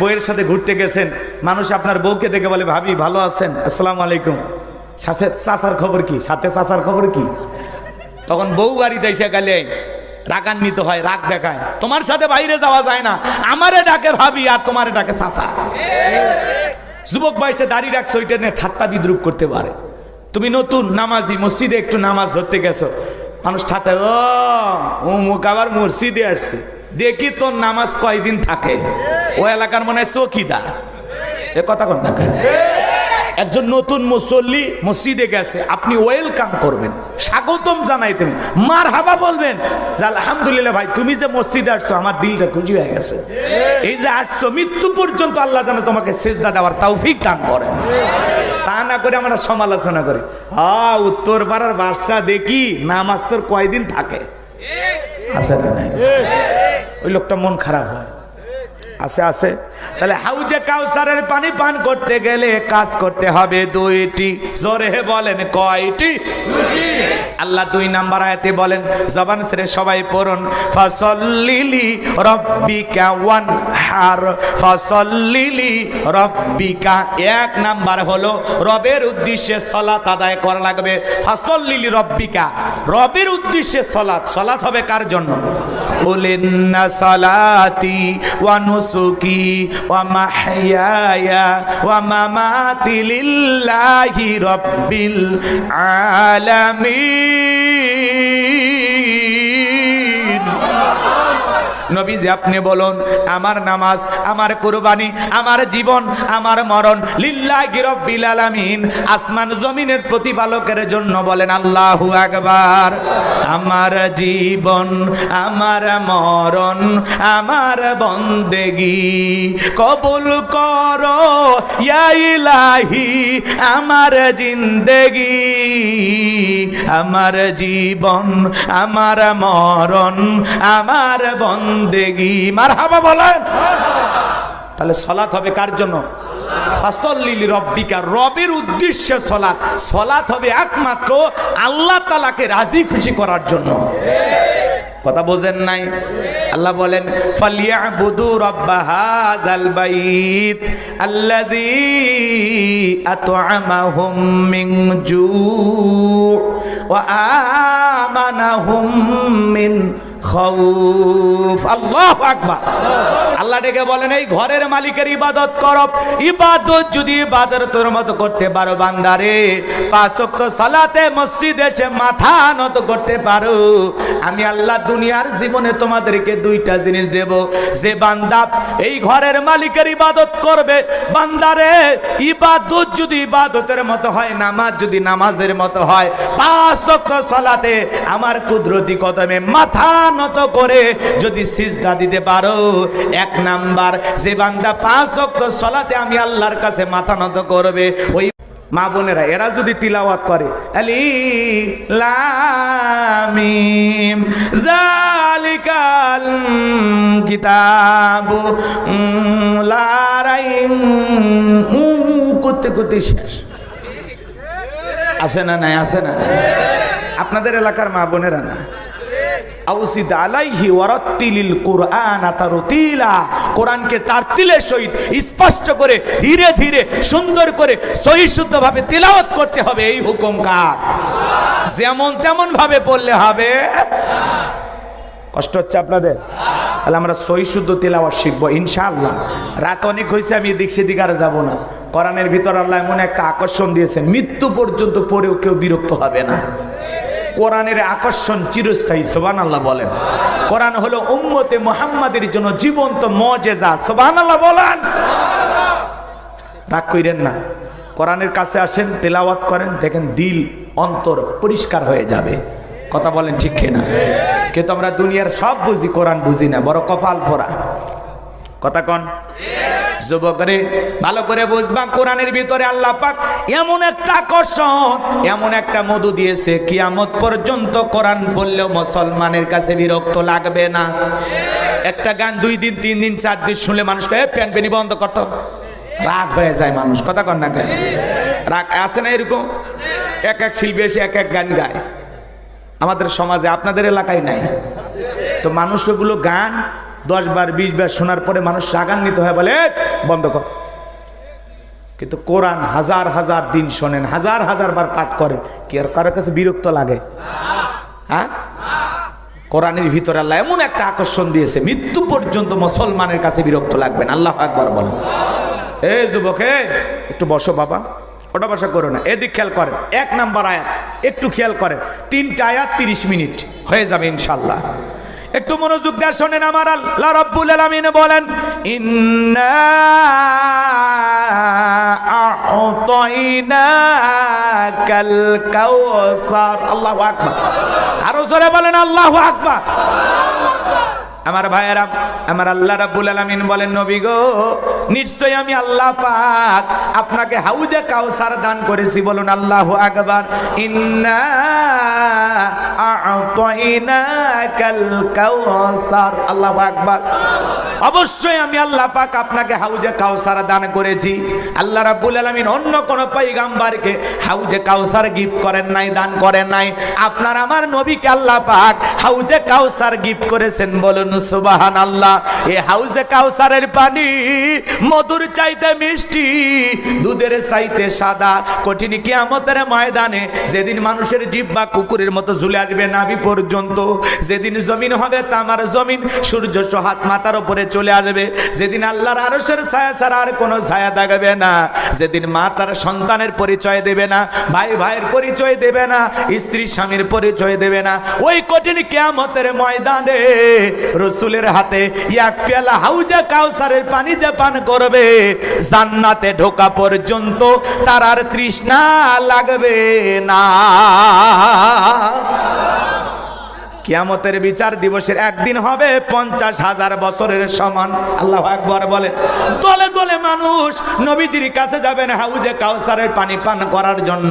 বউয়ের সাথে ঘুরতে গেছেন, মানুষ আপনার বউকে দেখে বলে ভাবি ভালো আছেন, আসসালামু আলাইকুম, সাথে চাচার খবর কি, সাথে চাচার খবর কি? তখন বউ বাড়িতে এসে গেলে রাগান্বিত হয়, রাগ দেখায়, তোমার সাথে বাইরে যাওয়া যায় না, আমারে ডাকে ভাবি আর তোমারে ডাকে চাচা। যুবক বয়সে দাড়ি রাখছো, ওইটা নিয়ে ঠাট্টা বিদ্রুপ করতে পারে। তুমি নতুন নামাজি, মসজিদে একটু নামাজ ধরতে গেছো, মানুষ ঠাট্টায়, ও মুখ আবার মসজিদে আসছে, দেখি তোর নামাজ কয়দিন থাকে, ও এলাকার মনে হয় চৌকিদার। এ কথা কোন দেখা? একজন নতুন মুসল্লি মসজিদে গেছে, আপনি ওয়েলকাম করবেন, স্বাগতম জানাইতেন, মারহাবা বলবেন যে আলহামদুলিল্লাহ ভাই তুমি যে মসজিদে আসছো আমার দিলটা খুশি হয়ে গেছে, এই যে আসছো মৃত্যু পর্যন্ত আল্লাহ যেন তোমাকে সেজদা দেওয়ার তৌফিক দান করেন। তা না করে আমরা সমালোচনা করি, হ্যাঁ উত্তর পাড়ার বাদশা দেখি নামাজ তোর কয়দিন থাকে, আছে না? ওই লোকটা মন খারাপ হয়, আছে আছে। তাহলে হাউজে কাউসারের পানি পান করতে গেলে কাজ করতে হবে দুইটি, জোরে বলেন কয়টি? আল্লাহ 2 নাম্বার আয়াতে বলেন, জবান ছেড়ে সবাই পড়ুন, ফাসাল্লিলি রাব্বিকা ওয়ানহার, ফাসাল্লিলি রাব্বিকা। 1 নাম্বার হলো রবের উদ্দেশ্যে সালাত আদায় করা লাগবে। ফাসাল্লিলি রাব্বিকা, রবের উদ্দেশ্যে সালাত। সালাত হবে কার জন্য? কুলিন্না সালাতি ওয়া নুসুকি ওয়া মাহইয়ায়া ওয়া মামাতি লিল্লাহি রাব্বিল আলামিন। নবীজি আপনি বলুন, আমার নামাজ, আমার কুরবানি, আমার জীবন, আমার মরণ লিল্লাহি রাব্বিল আলামিন, আসমান জমিনের প্রতিপালকের জন্য। বলেন আল্লাহু আকবার। আমার জীবন, আমার মরণ, আমার বন্দেগি কবুল করো ইয়া ইলাহি, আমার জিন্দেগি, আমার জীবন, আমার মরণ, আমার বন্দেগি। মারহাবা বলেন। তাহলে সালাত হবে কার জন্য? ফাসাল্লিলি রাব্বিকা, রবের উদ্দেশ্যে সালাত। সালাত হবে একমাত্র আল্লাহ তাআলাকে রাজি খুশি করার জন্য। কথা বোঝেন নাই? আল্লাহ বলেন, ফালিয়াবুদু রাব্ব হাযাল বাইত আল্লাযী আত'আমাহুম মিন জু' ওয়া আমানাহুম মিন খাউফ। আল্লাহু আকবার। আল্লাহ ডেকে বলেন, এই ঘরের মালিকের ইবাদত করো। ইবাদত যদি ইবাদতের মতো করতে পারো বান্দারে, 5 ওয়াক্ত সালাতে মসজিদে এসে মাথা নত করতে পারো, আমি আল্লাহ দুনিয়ার জীবনে তোমাদেরকে 2টা জিনিস দেব। যে বান্দা এই ঘরের মালিকের ইবাদত করবে, বান্দারে ইবাদত যদি ইবাদতের মতো হয়, নামাজ যদি নামাজের মতো হয়, 5 ওয়াক্ত সালাতে আমার কুদরতি কদমে মাথা নত করে যদি সিজদা দিতে পারো, 1 নাম্বার, যে বান্দা 5 ওয়াক্ত সালাতে আমি আল্লাহর কাছে মাথা নত করবে, ওই মা বোনেরা এরা যদি তিলাওয়াত করে আলিফ লাম মিম যালিকাল কিতাবু লা রাইব করতে করতে শেষ। আছে না নাই? আছে না? আপনাদের এলাকার মা বোনেরা না? আউসিদ আলাইহি ওয়ারাত্তিলিল কুরআনা তারতিলা, কোরআনকে তারতিলের সহিত স্পষ্ট করে ধীরে ধীরে সুন্দর করে সহি শুদ্ধভাবে তিলাওয়াত করতে হবে। এই হুকুম কার? যেমন তেমন ভাবে পড়লে হবে। কষ্ট হচ্ছে আপনাদের? তাহলে আমরা সহি শুদ্ধ তিলাওয়াত শিখবো ইনশাআল্লাহ। রাত অনেক হয়েছে, আমি এদিক সেদিক আর যাবো না। কোরআনের ভিতর আল্লাহ এমন একটা আকর্ষণ দিয়েছেন, মৃত্যু পর্যন্ত পড়েও কেউ বিরক্ত হবে না। কোরআনের আকর্ষণ চিরস্থায়ী। সুবহানাল্লাহ বলেন। কোরআন হলো উম্মতে মুহাম্মাদের জন্য জীবন্ত মুজিজা। সুবহানাল্লাহ বলেন। রাগ কইরেন না, কোরআনের কাছে আসেন, তেলাওয়াত করেন, দেখেন দিল অন্তর পরিষ্কার হয়ে যাবে। কথা বলেন ঠিক কিনা? কিন্তু আমরা দুনিয়ার সব বুঝি, কোরআন বুঝি না, বড় কপাল পোড়া। কথা কন যুবকরে, ভালো করে বুঝবা, কোরআনের ভিতরে আল্লাহ পাক এমন একটা আকর্ষণ, এমন একটা মধু দিয়েছে, কিয়ামত পর্যন্ত কোরআন পড়লেও মুসলমানের কাছে বিরক্ত লাগবে না। একটা গান 2 দিন 3 দিন 4 দিন শুনলে মানুষ কয়ে প্যান পেনি বন্ধ করতো, রাগ হয়ে যায় মানুষ। কথা কন না কেন? রাগ আছে না এরকম? এক এক শিল্পী এসে এক এক গান গায় আমাদের সমাজে, আপনাদের এলাকায় নাই তো? মানুষ ওগুলো গান 10 বার 20 বার শোনার পরে মানুষ রাগান্বিত হয়, বলে বন্ধ কর। কিন্তু কোরআন হাজার হাজার দিন শোনেন, হাজার হাজার বার পাঠ করেন, কি আর কারোর কাছে বিরক্ত লাগে? হ্যাঁ, কোরআনের ভিতরে আল্লাহ এমন একটা আকর্ষণ দিয়েছে, মৃত্যু পর্যন্ত মুসলমানের কাছে বিরক্ত লাগবেন। আল্লাহ আকবার বলেন। এই যুবকে একটু বসো বাবা, ওটা বসা করো না, এদিক খেয়াল করেন। 1 নাম্বার আয়াত একটু খেয়াল করেন, 3টা আয়াত 30 মিনিট হয়ে যাবে ইনশাআল্লাহ। একটু মনোযোগ দিয়ে শোনেন। আমার আল্লাহ রাব্বুল আলামিন বলেন, ইন্না আ'তাইনাকাল কাউসার। আল্লাহু আকবার। আরো জোরে বলেন আল্লাহু আকবার। আমার ভাইয়েরা, আমার আল্লাহ রাব্বুল আলামিন বলেন, নবী গো, নিশ্চয়ই আমি আল্লাহ পাক আপনাকে হাউজে কাউসার দান করেছি। বলুন আল্লাহু আকবার। ইন্না আ'তাইনাকাল কাউসার। আল্লাহু আকবার। অবশ্যই আমি আল্লাহ পাক আপনাকে হাউজে কাউসার দান করেছি। আল্লাহ রাব্বুল আলামিন অন্য কোন পয়গম্বরকে হাউজে কাউসার গিফট করেন নাই, দান করেন নাই। আপনার আমার নবীকে আল্লাহ পাক হাউজে কাউসার গিফট করেছেন। বলুন সুবহানাল্লাহ। এই হাউজে কাউসারের পানি মধুর চাইতে মিষ্টি, দুধের চাইতে সাদা। কঠিন কিয়ামতের ময়দানে যেদিন মানুষের জিহ্বা কুকুরের মতো ঝুলে আসবে নাভি পর্যন্ত, যেদিন জমিন হবে তামার জমিন, সূর্য হাত মাথার উপরে চলে আসবে, যেদিন আল্লাহর আরশের ছায়া ছাড়া আর কোনো ছায়া থাকবে না, যেদিন মা তার সন্তানের পরিচয় দেবে না, ভাই ভাইয়ের পরিচয় দেবে না, স্ত্রী স্বামীর পরিচয় দেবে না, ওই কঠিন কিয়ামতের ময়দানে রাসূলের হাতে 1 পেয়ালা হাউজে কাউসারের পানি যে পান করবে, জান্নাতে ঢোকা পর্যন্ত তার আর তৃষ্ণা লাগবে না। কিয়ামতের বিচার দিবসের একদিন হবে 50,000 বছরের সমান। আল্লাহু আকবার বলে। দলে দলে মানুষ নবীজির কাছে যাবেন হাউজে কাউসারের পানি পান করার জন্য।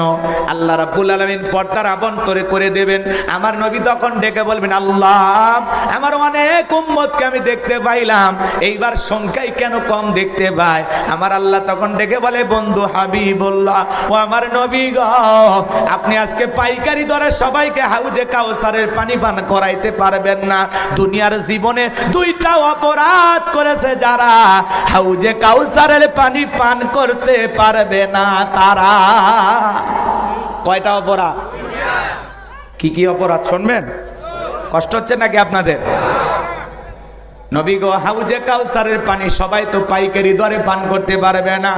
আল্লাহ রাব্বুল আলামিন পর্দার আবন্তরে করে দেবেন। আমার নবী তখন ডেকে বলবেন, আল্লাহ, আমার অনেক উম্মতকে আমি দেখতে পাইলাম, এইবার সংখ্যায় কেন কম দেখতে পাই? আমার আল্লাহ তখন ডেকে বলে, বন্ধু হাবিবুল্লাহ, ও আমার নবী গো, আপনি আজকে পাইকারি দরে সবাইকে হাউজে কাউসারের পানি পান করাইতে পারবেন না। দুনিয়ার জীবনে 2টা অপরাধ করেছে যারা, হাউজে কাউসারের পানি পান করতে পারবে না তারা। কয়টা অপরাধ? কি কি অপরাধ শুনবেন? কষ্ট হচ্ছে নাকি আপনাদের? নবী গো, হাউজে কাউসারের পানি সবাই তো পাইকারি দরে পান করতে পারবে না।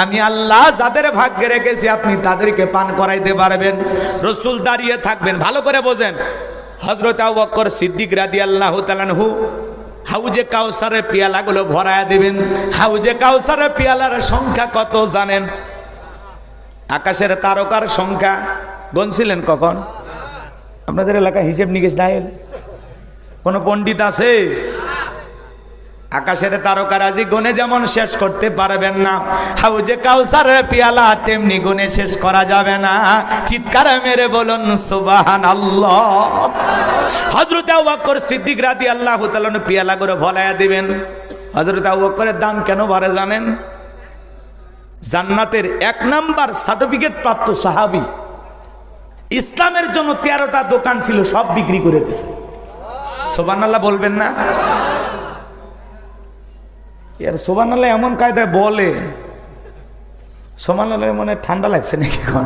আমি আল্লাহ যাদের ভাগ্যে রেখেছি আপনি তাদেরকে পান করাইতে পারবেন। রাসূল দাঁড়িয়ে থাকবেন, ভালো করে বোঝেন। হযরত আবু বকর সিদ্দিক রাদিয়াল্লাহু তাআলা আনহু হাউজে কাউসারের পেয়ালাগুলো ভরায়া দিবেন। হাউজে কাউসারের পেয়ালার সংখ্যা কত জানেন? আকাশের তারকার সংখ্যা গুনছিলেন কখন? আপনাদের এলাকায় হিসেব নিকেশ নাই? কোন পণ্ডিত আছে? আকাশের তারকারাজি গুনে যেমন শেষ করতে পারবেন না, হাউজে কাউসারের পেয়ালা তেমনি গুনে শেষ করা যাবে না। চিৎকার মেরে বলুন সুবহানাল্লাহ। হযরত আবু বকর সিদ্দিক রাদিয়াল্লাহু তাআলা পেয়ালাগুলো ভরায়া দিবেন। হযরত আবু বকরের দাম কেন বাড়ে জানেন? জান্নাতের 1 নাম্বার সার্টিফিকেট প্রাপ্ত সাহাবী। ইসলামের জন্য 13টা দোকান ছিল, সব বিক্রি করে দিয়েছে। সুবহানাল্লাহ বলবেন না? এর সুবহানাল্লাহ এমন কায়দায় বলে, সুবহানাল্লাহ মনে ঠান্ডা লাগছে নাকি? এখন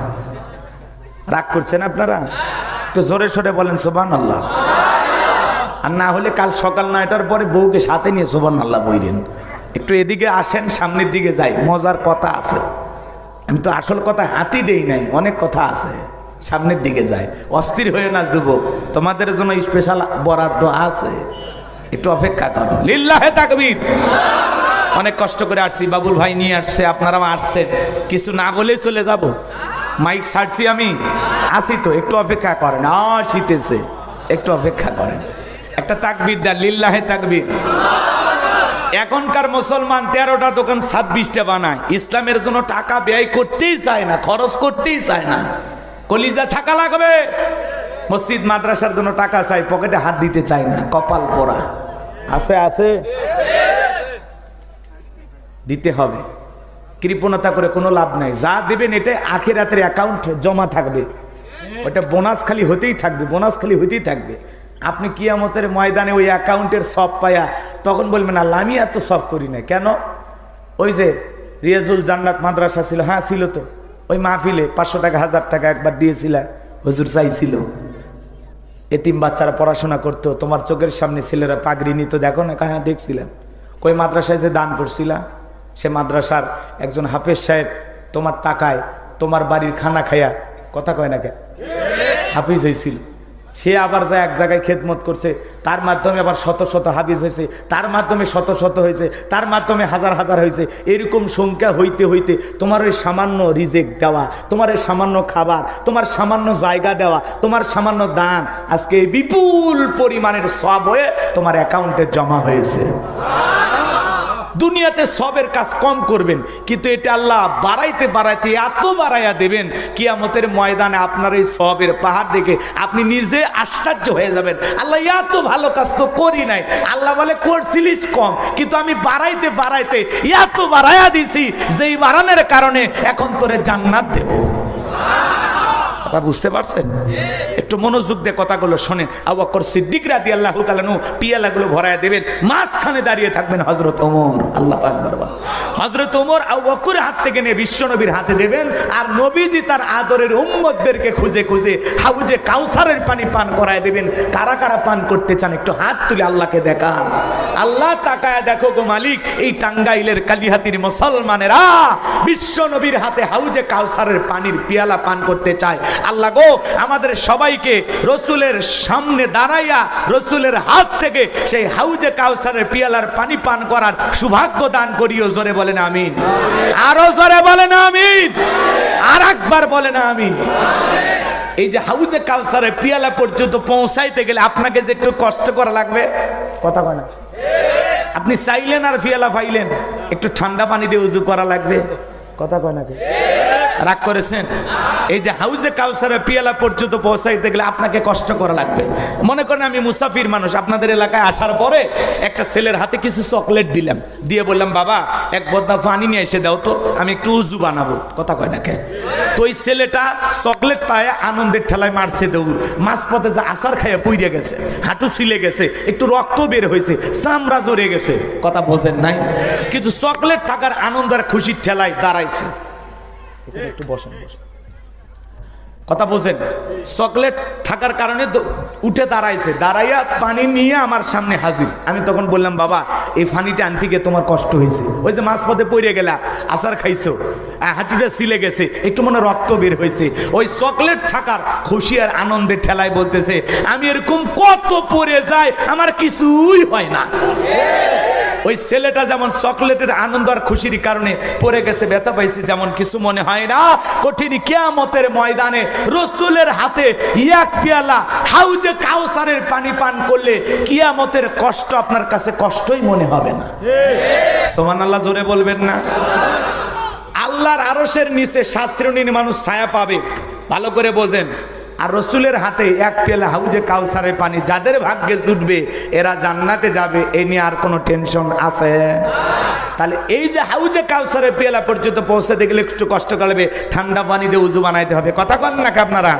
রাগ করছেন আপনারা? একটু জোরে সোরে বলেন সুবহানাল্লাহ। আর না হলে কাল সকাল 9টার পরে বউকে সাথে নিয়ে সুবহানাল্লাহ বইরেন। একটু এদিকে আসেন, সামনের দিকে যাই, মজার কথা আছে। আমি তো আসল কথা হাতি দেই নাই, অনেক কথা আছে, সামনের দিকে যাই। অস্থির হয়ে না যুবক, তোমাদের জন্য স্পেশাল বরাদ্দ আছে, একটু অপেক্ষা করো। লিল্লাহে তাকবীর। অনেক কষ্ট করে আসছি, বাবুল ভাই নিয়ে আসছে, আপনারাও আসছেন, কিছু না বলেই চলে যাব? মাইক ছাড়ছি আমি, আসি তো, একটু অপেক্ষা করেন। শীতেছে, একটু অপেক্ষা করেন। একটা তাকবীর দেন, লিল্লাহে তাকবীর। এখনকার মুসলমান 13টা দোকান 26টা বানায়, ইসলামের জন্য টাকা ব্যয় করতেই চায় না, খরচ করতেই চায় না। কলিজা থাকা লাগবে। মসজিদ মাদ্রাসার জন্য টাকা চাই, পকেটে হাত দিতে চায় না, কপাল পোড়া। আছে আছে, দিতে হবে। কৃপণতা করে কোনো লাভ নাই। যা দেবেন এটা আখিরাতের অ্যাকাউন্ট জমা থাকবে, ওটা বোনাস খালি হতেই থাকবে, বোনাস খালি হতেই থাকবে। আপনি কিয়ামতের ময়দানে ওই অ্যাকাউন্টের সব পায়া তখন বলবেন আল্লাহ আমি এত সব করি না কেন? ওই যে রিয়াজুল জান্নাত মাদ্রাসা ছিল, হ্যাঁ ছিল তো, ওই মাহফিলে 500 টাকা 1000 টাকা একবার দিয়েছিল, হুজুর চাইছিল এতিম বাচ্চারা পড়াশোনা করতো, তোমার চোখের সামনে ছেলেরা পাগড়ি নিত, দেখো না? হ্যাঁ দেখছিলাম। কই মাদ্রাসায় যে দান করছিলাম, সে মাদ্রাসার একজন হাফেজ সাহেব তোমার টাকায় তোমার বাড়ির খানা খায়া, কথা কয় না কে, হাফিজ হয়েছিল। সে আবার যা এক জায়গায় খেদমত করছে, তার মাধ্যমে আবার শত শত হাফিজ হয়েছে, তার মাধ্যমে শত শত হয়েছে, তার মাধ্যমে হাজার হাজার হয়েছে। এরকম সংখ্যা হইতে হইতে তোমার ওই সামান্য রিজেক দেওয়া, তোমার এই সামান্য খাবার, তোমার সামান্য জায়গা দেওয়া, তোমার সামান্য দান আজকে বিপুল পরিমাণের সব হয়ে তোমার অ্যাকাউন্টে জমা হয়েছে। দুনিয়াতে সবের কাজ কম করবেন, কিন্তু এটা আল্লাহ বাড়াইতে বাড়াইতে এত বাড়াইয়া দেবেন, কিয়ামতের ময়দানে আপনার এই সবের পাহাড় দেখে আপনি নিজে আশ্চর্য হয়ে যাবেন। আল্লাহ এত ভালো কাজ তো করি নাই, আল্লাহ বলে করছিলিস কম, কিন্তু আমি বাড়াইতে বাড়াইতে এত বাড়াইয়া দিছি, যেই বাড়ানোর কারণে এখন তোরে জান্নাত দেব। কথা বুঝতে পারছেন? একটু মনোযোগ দিয়ে কথাগুলো শোনেন। আবু বকর সিদ্দিক রাদিয়াল্লাহু তাআলা নু পিয়ালাগুলো ভরায় দেবেন, মাঝখানে দাঁড়িয়ে থাকবেন হযরত ওমর। আল্লাহু আকবার। হযরত ওমর আবু বকরের হাত থেকে নিয়ে বিশ্বনবীর হাতে দেবেন, আর নবীজি তার আদরের উম্মতদেরকে খুঁজে খুঁজে হাউজে কাউসারের পানি পান করায় দেবেন। কারা কারা পান করতে চান একটু হাত তুলে আল্লাহকে দেখান। আল্লাহ তাকায়া দেখো গো মালিক, এই টাঙ্গাইলের কালিহাতির মুসলমানেরা বিশ্বনবীর হাতে হাউজে কাউসারের পানির পিয়ালা পান করতে চায়। আল্লাহ গো আমাদের সবাইকে রসুলের সামনে দাঁড়াইয়া রসুলের হাত থেকে সেই হাউজে কাউসারের পিয়ালার পানি পান করার সৌভাগ্য দান করিও। জোরে বলেন আমিন, আরো জোরে বলেন আমিন, আর একবার বলেন আমিন। এই যে হাউজে কাউসারের পিয়ালা পর্যন্ত পৌঁছাইতে গেলে আপনাকে যে একটু কষ্ট করা লাগবে, কথা বলেন। আপনি চাইলেন আর পিয়ালা পাইলেন, একটু ঠান্ডা পানি দিয়ে উজু করা লাগবে, কথা কয় না? রাগ করেছেন? এই যে হাউজে কাউসারের পিয়ালা পর্যন্ত পৌঁছাইতে গেলে আপনাকে কষ্ট করা লাগবে। মনে করেন আমি মুসাফির মানুষ, আপনাদের এলাকায় আসার পরে একটা ছেলের হাতে কিছু চকলেট দিলাম, দিয়ে বললাম বাবা এক বদনা পানি নিয়ে এসে দাও তো, আমি একটু উজু বানাবো, কথা কয় না কে? তো ওই ছেলেটা চকলেট পায়ে আনন্দের ঠেলায় মারছে দৌড়, মাঝপথে যে আচার খাইয়া পুড়ে গেছে, হাঁটু ছিলে গেছে, একটু রক্ত বের হয়েছে, চামড়া জড়ে গেছে, কথা বোঝেন নাই? কিন্তু চকলেট থাকার আনন্দ আর খুশির ঠেলায় দাঁড়াইছে। একটু বসেন, কথা বোঝেন? চকলেট থাকার কারণে উঠে দাঁড়াইছে, দাঁড়াইয়া পানি নিয়ে আমার সামনে হাজির। আমি তখন বললাম বাবা এই পানিটা আনতে গিয়ে তোমার কষ্ট হয়েছে, ওই যে মাঝপথে পড়ে গেলা, আচার খাইছো, হাঁটুটা ছিলে গেছে, একটু মনে রক্ত বের হয়েছে। ওই চকলেট থাকার খুশি আর আনন্দের ঠেলায় বলতেছে আমি এরকম কত পড়ে যাই, আমার কিছুই হয় না। ওই ছেলেটা যেমন চকলেটের আনন্দ আর খুশির কারণে পড়ে গেছে, ব্যথা পাইছে, যেমন কিছু মনে হয় না কঠিন কিয়ামতের ময়দানে রসুলের হাতে এক পেয়ালা হাউজে কাউসারের পানি পান করলে কিয়ামতের কষ্ট আপনার কাছে কষ্টই মনে হবে না। সুবহানাল্লাহ, জোরে বলবেন না? আল্লাহর আরশের নিচে 7 শ্রেণীর মানুষ ছায়া পাবে, ভালো করে বোঝেন। আর রসুলের হাতে এক পেয়ালা হাউজে কাউসারের পানি যাদের ভাগ্যে জুটবে এরা জান্নাতে যাবে, এ নিয়ে আর কোনো টেনশন আছে? তাহলে এই যে হাউজে কাউসারের পেয়ালা পর্যন্ত পৌঁছাতে গেলে একটু কষ্ট করবে, ঠান্ডা পানি দিয়ে উজু বানাইতে হবে, কথা কন নাকি আপনারা?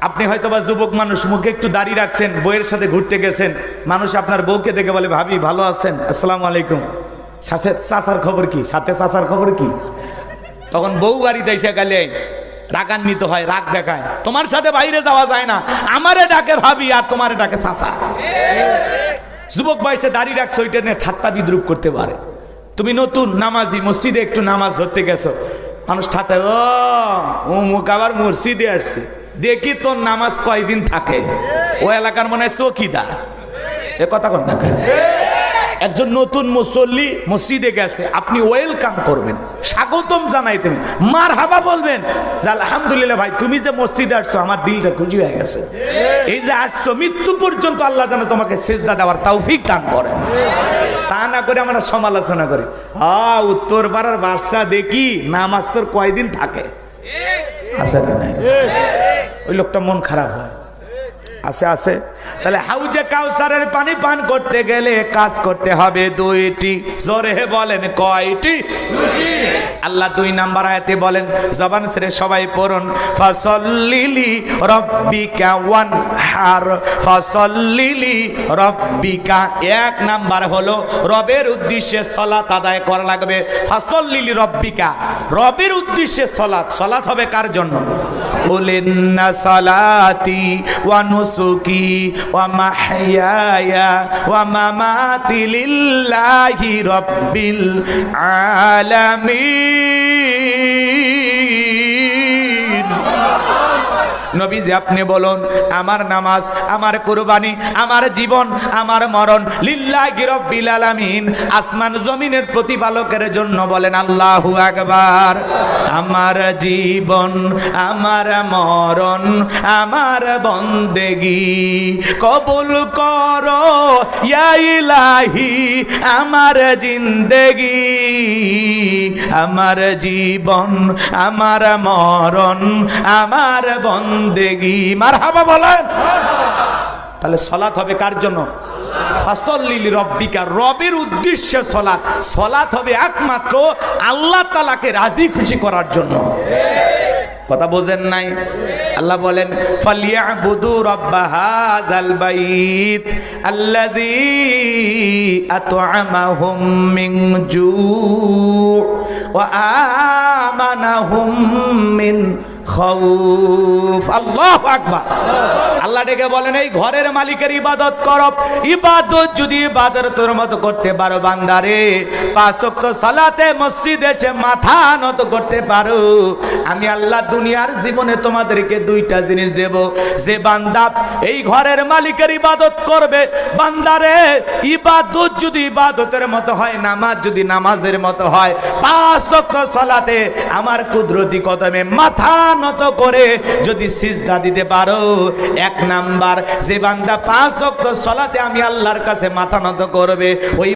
আপনি হয়তো বা যুবক মানুষ, মুখে একটু দাড়ি রাখছেন, বউয়ের সাথে ঘুরতে গেছেন, মানুষ আপনার বউকে দেখে বলে ভাবি ভালো আছেন, আসসালামু আলাইকুম, সাথে চাচার খবর কি, সাথে চাচার খবর কি? তখন বউ বাড়িতে এসে গেলে রাগান্বিত হয়, রাগ দেখায়, তোমার সাথে বাইরে যাওয়া যায় না, আমারে ডাকে ভাবি আর তোমারে ডাকে চাচা। যুবক বয়সে দাড়ি রাখছো, ওইটা নিয়ে ঠাট্টা বিদ্রুপ করতে পারে। তুমি নতুন নামাজি, মসজিদে একটু নামাজ ধরতে গেছো, মানুষ ঠাট্টায় ও মুখ আবার মসজিদে আসছে, দেখি তোর নামাজ কয়দিন থাকে, ও এলাকার মনে হয় চৌকিদার, এ কথা কন না? একজন নতুন মুসল্লি মসজিদে গেছে, আপনি ওয়েলকাম করবেন, স্বাগতম জানাইতেন, মারহাবা বলবেন যে আলহামদুলিল্লাহ ভাই তুমি যে মসজিদে আসছো আমার দিলটা খুশি হয়ে গেছে। এই যে আসছো মৃত্যু পর্যন্ত আল্লাহ যেন তোমাকে সেজদা দেওয়ার তৌফিক দান করেন। তা না করে আমরা সমালোচনা করি, উত্তর পাড়ার বাদশা দেখি নামাজ তোর কয়দিন থাকে, আছে না? ওই লোকটা মন খারাপ হয়। আছে আছে। তাহলে হাউজে কাউসারের পানি পান করতে গেলে কাজ করতে হবে দুইটি। জোরে বলেন কয়টি? আল্লাহ 2 নাম্বার আয়াতে বলেন, জবান ছেড়ে সবাই পড়ুন, ফাসাল্লিলি রাব্বিকা ওয়ানহার। ফাসাল্লিলি রাব্বিকা, 1 নাম্বার হলো রবের উদ্দেশ্যে সালাত আদায় করা লাগবে। ফাসাল্লিলি রাব্বিকা, রবের উদ্দেশ্যে সালাত। সালাত হবে কার জন্য? কুলিন্না সালাতি ওয়া নুসুকি ওয়া মাহইয়ায়া ওয়া মামাতি লিল্লাহি রাব্বিল আলামিন। নবীজি আপনি বলুন, আমার নামাজ, আমার কুরবানি, আমার জীবন, আমার মরণ লিল্লাহি রাব্বিল আলামিন, আসমান জমিনের প্রতিপালকের জন্য। বলেন আল্লাহু আকবার। আমার জীবন, আমার মরণ, আমার বন্দেগি কবুল করো ইয়া ইলাহি, আমার জিন্দেগি, আমার জীবন, আমার মরণ, আমার বন্দেগি। মারহাবা বলেন। তাহলে সালাত হবে কার জন্য? ফাসাল্লিলি রাব্বিকা, রবের উদ্দেশ্যে সালাত। সালাত হবে একমাত্র আল্লাহ তাআলাকে রাজি খুশি করার জন্য। কথা বোঝেন নাই? আল্লাহ বলেন, ফালিয়াবুদু রাব্ব হাযাল বাইত আল্লাযী আত'আমাহুম মিন জু' ওয়া আমানাহুম মিন খাউফ। আল্লাহু আকবার। আল্লাহ ডেকে বলেন, এই ঘরের মালিকের ইবাদত করো। ইবাদত যদি ইবাদতের মতো করতে পারো বান্দারে, 5 ওয়াক্ত সালাতে মসজিদে এসে মাথা নত করতে পারো, আমি আল্লাহ দুনিয়ার জীবনে তোমাদেরকে 2টা জিনিস দেব। যে বান্দা এই ঘরের মালিকের ইবাদত করবে, বান্দারে ইবাদত যদি ইবাদতের মতো হয়, নামাজ যদি নামাজের মতো হয়, 5 ওয়াক্ত সালাতে আমার কুদরতি কদমে মাথা নত করে যদি সিজদা দিতে পারো, 1 নাম্বার, যে বান্দা 5 ওয়াক্ত সালাতে আমি আল্লাহর কাছে মাথা নত করবে, ওই